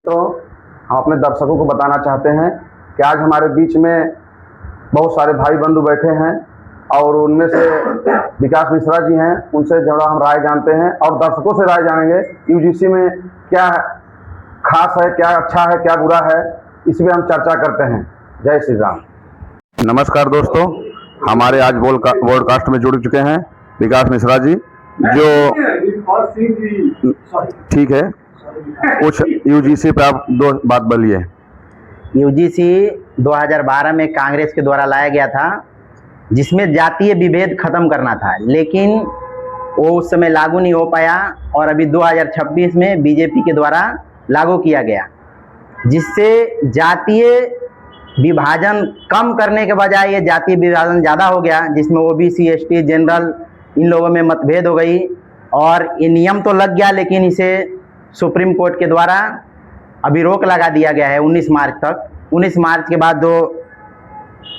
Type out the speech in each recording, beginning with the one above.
तो हम अपने दर्शकों को बताना चाहते हैं कि आज हमारे बीच में बहुत सारे भाई बंधु बैठे हैं और उनमें से विकास मिश्रा जी हैं। उनसे जरा हम राय जानते हैं और दर्शकों से राय जानेंगे यूजीसी में क्या खास है, क्या अच्छा है, क्या बुरा है, इस पर हम चर्चा करते हैं। जय श्री राम। नमस्कार दोस्तों, हमारे आज पॉडकास्ट में जुड़ चुके हैं विकास मिश्रा जी, जो ठीक है कुछ यूजीसी पे आप दो बात बोलिए। यूजीसी 2012 में कांग्रेस के द्वारा लाया गया था, जिसमें जातीय विभेद खत्म करना था, लेकिन वो उस समय लागू नहीं हो पाया और अभी 2026 में बीजेपी के द्वारा लागू किया गया, जिससे जातीय विभाजन कम करने के बजाय ये जातीय विभाजन ज़्यादा हो गया, जिसमें ओबीसी, एसटी, जनरल इन लोगों में मतभेद हो गई और ये नियम तो लग गया, लेकिन इसे सुप्रीम कोर्ट के द्वारा अभी रोक लगा दिया गया है 19 मार्च तक। 19 मार्च के बाद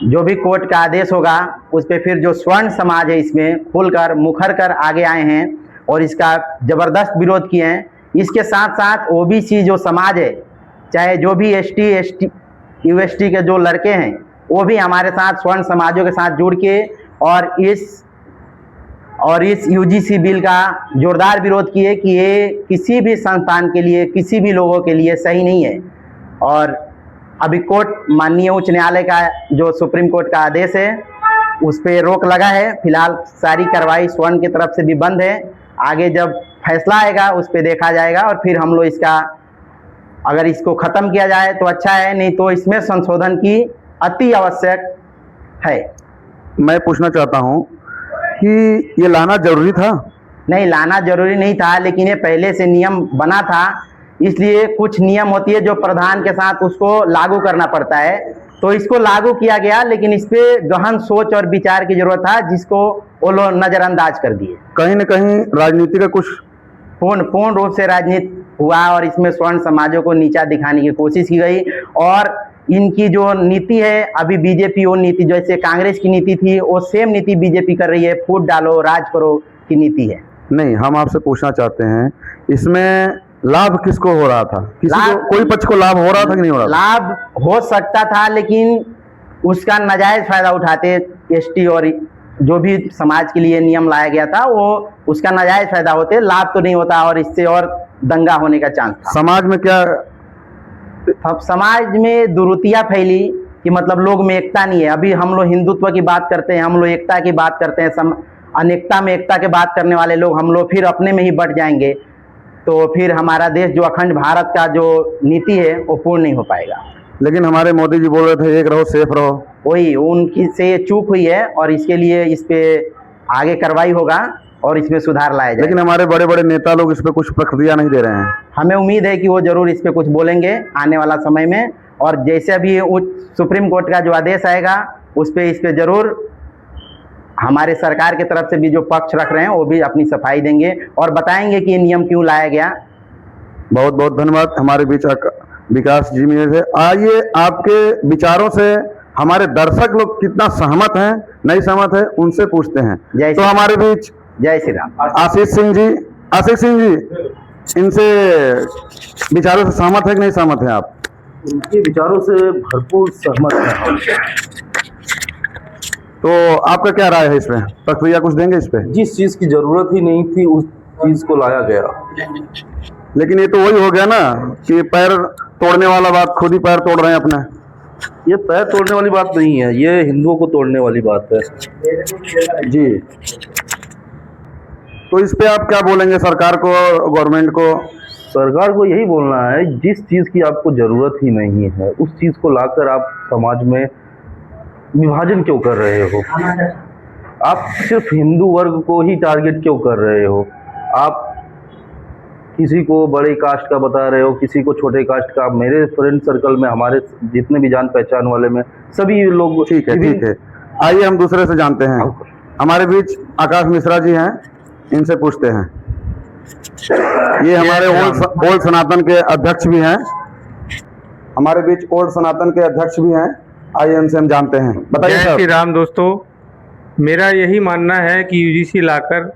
जो भी कोर्ट का आदेश होगा उस पर फिर जो स्वर्ण समाज है इसमें खुलकर मुखर कर आगे आए हैं और इसका ज़बरदस्त विरोध किए हैं। इसके साथ साथ ओबीसी जो समाज है, चाहे जो भी एसटी, यूएसटी के जो लड़के हैं, वो भी हमारे साथ स्वर्ण समाजों के साथ जुड़ के और इस यूजीसी बिल का जोरदार विरोध किए कि ये किसी भी संस्थान के लिए, किसी भी लोगों के लिए सही नहीं है। और अभी कोर्ट, माननीय उच्च न्यायालय का जो सुप्रीम कोर्ट का आदेश है उस पर रोक लगा है। फिलहाल सारी कार्रवाई स्वर्ण की तरफ से भी बंद है। आगे जब फैसला आएगा उस पर देखा जाएगा और फिर हम लोग इसका, अगर इसको ख़त्म किया जाए तो अच्छा है, नहीं तो इसमें संशोधन की अति आवश्यक है। मैं पूछना चाहता हूँ कि ये लाना जरूरी था? नहीं, लाना जरूरी नहीं था, लेकिन ये पहले से नियम बना था, इसलिए कुछ नियम होती है जो प्रधान के साथ उसको लागू करना पड़ता है, तो इसको लागू किया गया, लेकिन इस पे गहन सोच और विचार की जरूरत था, जिसको वो लोग नज़रअंदाज कर दिए। कहीं न कहीं राजनीति का कुछ पूर्ण रूप से राजनीति हुआ और इसमें स्वर्ण समाजों को नीचा दिखाने की कोशिश की गई। और इनकी जो नीति है, अभी बीजेपी वो नीति, जैसे कांग्रेस की नीति थी, वो सेम नीति बीजेपी कर रही है, फूट डालो राज करो की नीति है। नहीं, हम आपसे पूछना चाहते हैं इसमें लाभ किसको हो रहा था? कोई पक्ष को लाभ हो रहा था कि नहीं हो रहा था? लाभ हो सकता था, लेकिन उसका नाजायज फायदा उठाते एसटी और जो भी समाज के लिए नियम लाया गया था वो उसका नाजायज फायदा होते, लाभ तो नहीं होता और इससे और दंगा होने का चांस था। समाज में क्या, अब समाज में दुरुतियाँ फैली कि मतलब लोग में एकता नहीं है। अभी हम लोग हिंदुत्व की बात करते हैं, हम लोग एकता की बात करते हैं, अनेकता में एकता की बात करने वाले लोग हम लोग फिर अपने में ही बट जाएंगे, तो फिर हमारा देश जो अखंड भारत का जो नीति है वो पूर्ण नहीं हो पाएगा। लेकिन हमारे मोदी जी बोल रहे थे एक रहो सेफ रहो, वही उनकी से चूक हुई है और इसके लिए इस पे आगे कार्रवाई होगा और इसमें सुधार लाया जाएगा। लेकिन हमारे बड़े बड़े नेता लोग इस पे कुछ प्रक्रिया नहीं दे रहे हैं। हमें उम्मीद है कि वो जरूर इस पे कुछ बोलेंगे आने वाला समय में, और जैसे अभी सुप्रीम कोर्ट का जो आदेश आएगा उस पे इस पे जरूर हमारे सरकार की तरफ से भी जो पक्ष रख रहे हैं वो भी अपनी सफाई देंगे और बताएंगे कि ये नियम क्यों लाया गया। बहुत बहुत धन्यवाद। हमारे बीच विकास जी में से आइए, आपके विचारों से हमारे दर्शक लोग कितना सहमत हैं, नहीं सहमत है, उनसे पूछते हैं। तो हमारे बीच जय श्री राम आशीष सिंह जी, इनसे विचारों से सहमत है कि नहीं सहमत है आप? उनके विचारों से भरपूर सहमत है। तो आपका क्या राय है इसमें? प्रक्रिया कुछ देंगे इस पे? जिस चीज की जरूरत ही नहीं थी उस चीज को लाया गया। लेकिन ये तो वही हो गया ना कि पैर तोड़ने वाला बात, खुद ही पैर तोड़ रहे हैं अपने। ये पैर तोड़ने वाली बात नहीं है, ये हिंदुओं को तोड़ने वाली बात है जी। तो इस पे आप क्या बोलेंगे सरकार को, गवर्नमेंट को? सरकार को यही बोलना है, जिस चीज की आपको जरूरत ही नहीं है उस चीज को लाकर आप समाज में विभाजन क्यों कर रहे हो? आप सिर्फ हिंदू वर्ग को ही टारगेट क्यों कर रहे हो? आप किसी को बड़े कास्ट का बता रहे हो, किसी को छोटे कास्ट का। मेरे फ्रेंड सर्कल में, हमारे जितने भी जान पहचान वाले में, सभी लोग। ठीक है। आइए हम दूसरे से जानते हैं। हमारे बीच आकाश मिश्रा जी हैं, इनसे पूछते हैं। ये हमारे ओल्ड सनातन के अध्यक्ष भी हैं, हमारे बीच ओल्ड सनातन के अध्यक्ष भी हैं। आइए इनसे हम जानते हैं। बताइए। जय श्री राम दोस्तों, मेरा यही मानना है कि यूजीसी लाकर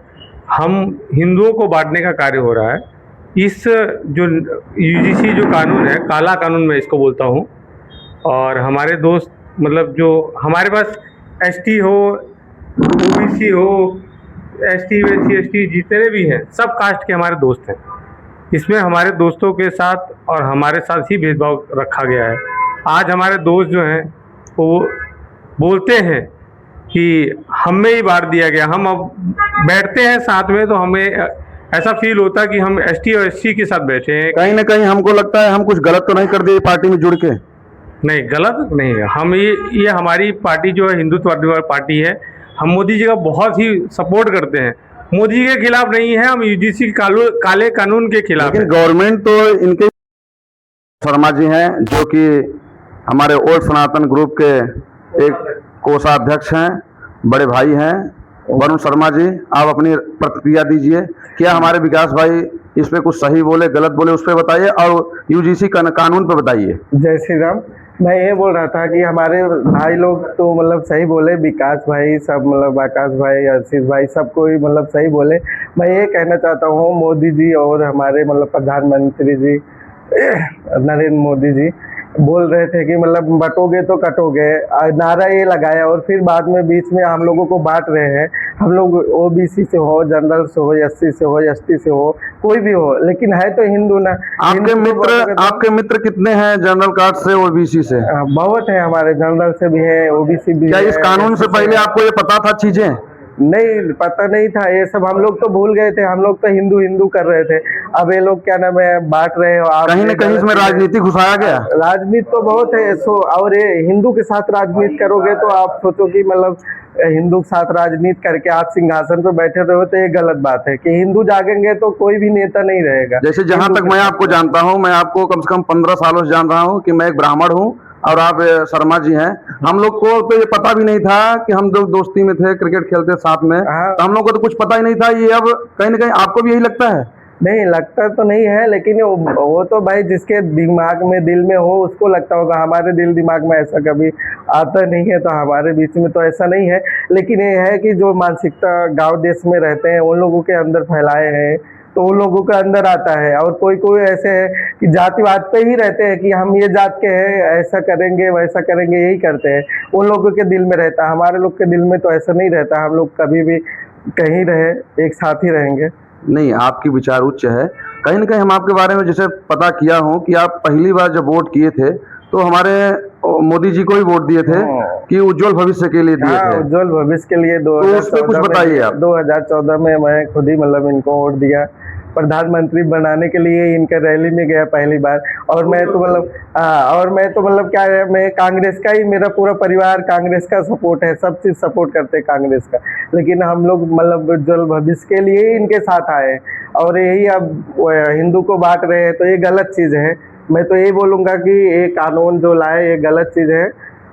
हम हिंदुओं को बांटने का कार्य हो रहा है। इस जो यूजीसी जो कानून है, काला कानून मैं इसको बोलता हूँ, और हमारे दोस्त मतलब जो हमारे पास एसटी हो, ओबीसी हो, एसटी एससी एसटी जितने भी हैं सब कास्ट के हमारे दोस्त हैं। इसमें हमारे दोस्तों के साथ और हमारे साथ ही भेदभाव रखा गया है। आज हमारे दोस्त जो हैं वो बोलते हैं कि हमें ही बांट दिया गया। हम अब बैठते हैं साथ में तो हमें ऐसा फील होता है कि हम एसटी और एससी के साथ बैठे हैं। कहीं ना कहीं हमको लगता है हम कुछ गलत तो नहीं कर दिए पार्टी में जुड़ के। नहीं, गलत नहीं है। हम ये हमारी पार्टी जो है हिंदुत्ववादी पार्टी है। हम मोदी जी का बहुत ही सपोर्ट करते हैं। मोदी जी के खिलाफ नहीं है, हम यूजीसी काले कानून के खिलाफ लेकिन हैं। गवर्नमेंट तो इनके शर्मा जी हैं जो कि हमारे ओल्ड सनातन ग्रुप के एक कोषाध्यक्ष हैं, बड़े भाई हैं। वरुण शर्मा जी, आप अपनी प्रतिक्रिया दीजिए। क्या हमारे विकास भाई इस पे कुछ सही बोले, गलत बोले, उस पर बताइए, और यूजीसी कानून पे बताइए। जय श्री राम। मैं ये बोल रहा था कि हमारे भाई लोग तो मतलब सही बोले, विकास भाई सब मतलब आकाश भाई, आशीष भाई सबको ही मतलब सही बोले। मैं ये कहना चाहता हूँ मोदी जी और हमारे मतलब प्रधानमंत्री जी नरेंद्र मोदी जी बोल रहे थे कि मतलब बटोगे तो कटोगे, नारा ये लगाया और फिर बाद में बीच में हम लोगों को बांट रहे हैं। हम लोग ओबीसी से हो, जनरल से हो, एससी से हो, एसटी से हो, कोई भी हो, लेकिन है तो हिंदू ना। आपके मित्र कितने हैं जनरल कास्ट से, ओबीसी से? बहुत है, हमारे जनरल से भी है, ओबीसी भी क्या है। इस कानून से पहले आपको ये पता था चीजें? नहीं पता नहीं था ये सब, हम लोग तो भूल गए थे। हम लोग तो हिंदू हिंदू कर रहे थे। अब ये लोग क्या नाम है बांट रहे हो आप। कहीं न कहीं इसमें राजनीति घुसाया गया। राजनीति तो बहुत है सो, और ये हिंदू के साथ राजनीति करोगे तो आप सोचो कि मतलब हिंदू के साथ राजनीति करके आप सिंहासन पर बैठे रहे हो तो ये गलत बात है कि हिंदू जागेंगे तो कोई भी नेता नहीं रहेगा। जैसे जहां तक मैं आपको जानता हूं, मैं आपको कम से कम 15 सालों से जान रहा हूं कि मैं एक ब्राह्मण हूं और आप शर्मा जी हैं। हम लोग को तो ये पता भी नहीं था कि हम लोग दोस्ती में थे, क्रिकेट खेलते साथ में, तो हम लोग को तो कुछ पता ही नहीं था। ये अब कहीं ना कहीं आपको भी यही लगता है? नहीं लगता तो नहीं है, लेकिन वो तो भाई जिसके दिमाग में दिल में हो उसको लगता होगा। हमारे दिल दिमाग में ऐसा कभी आता नहीं है, तो हमारे बीच में तो ऐसा नहीं है। लेकिन ये है कि जो मानसिकता गांव देश में रहते हैं उन लोगों के अंदर फैलाए हैं तो उन लोगों के अंदर आता है। और कोई कोई ऐसे है कि जातिवाद पे ही रहते हैं कि हम ये जात के हैं, ऐसा करेंगे वैसा करेंगे, यही करते हैं। उन लोगों के दिल में रहता है, हमारे लोग के दिल में तो ऐसा नहीं रहता। हम लोग कभी भी कहीं रहे एक साथ ही रहेंगे। नहीं, आपकी विचार उच्च है। कहीं ना कहीं हम आपके बारे में जैसे पता किया हूँ कि आप पहली बार जब वोट किए थे तो हमारे मोदी जी को ही वोट दिए थे कि उज्जवल भविष्य के लिए दिए थे। उज्जवल भविष्य के लिए तो उस पर कुछ बताइए आप। 2014 में मैं खुद ही मतलब इनको वोट दिया, प्रधानमंत्री बनाने के लिए इनके रैली में गया पहली बार। और मैं तो मतलब क्या है, मैं कांग्रेस का ही, मेरा पूरा परिवार कांग्रेस का सपोर्ट है, सब चीज सपोर्ट करते हैं कांग्रेस का। लेकिन हम लोग मतलब उज्जवल भविष्य के लिए ही इनके साथ आए और यही अब हिंदू को बांट रहे हैं तो ये गलत चीज है। मैं तो यही बोलूंगा कि ये कानून जो लाए ये गलत चीज है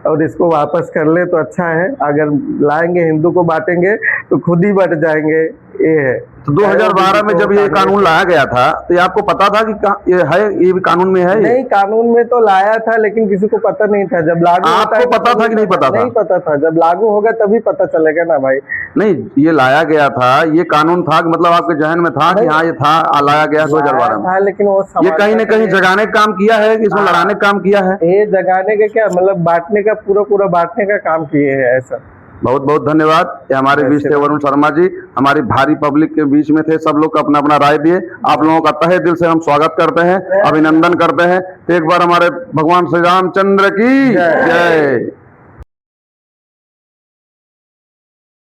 और इसको वापस कर ले तो अच्छा है। अगर लाएंगे हिंदू को बांटेंगे तो खुद ही बट जाएंगे, ये है। तो 2012 में जब ये कानून लाया गया था तो ये आपको पता था कि ये भी कानून में है? नहीं, कानून में तो लाया था लेकिन किसी को पता नहीं था। जब लागू होता है आपको पता था कि नहीं पता था? नहीं पता था, जब लागू होगा तभी पता चलेगा ना भाई। नहीं, ये लाया गया था, ये कानून था कि मतलब आपके जहन में था कि हाँ ये था, लाया गया 2012 में? लेकिन वो ये कहीं न कहीं जगाने का काम किया है कि इसमें लड़ाने का काम किया है? ये जगाने का क्या मतलब बांटने का, पूरा बांटने का काम किए हैं ऐसा। बहुत बहुत धन्यवाद। ये हमारे बीच थे वरुण शर्मा जी, हमारी भारी पब्लिक के बीच में थे। सब लोग अपना अपना राय दिए। आप लोगों का तहे दिल से हम स्वागत करते हैं, अभिनंदन करते हैं। एक बार हमारे भगवान श्री रामचंद्र की जय।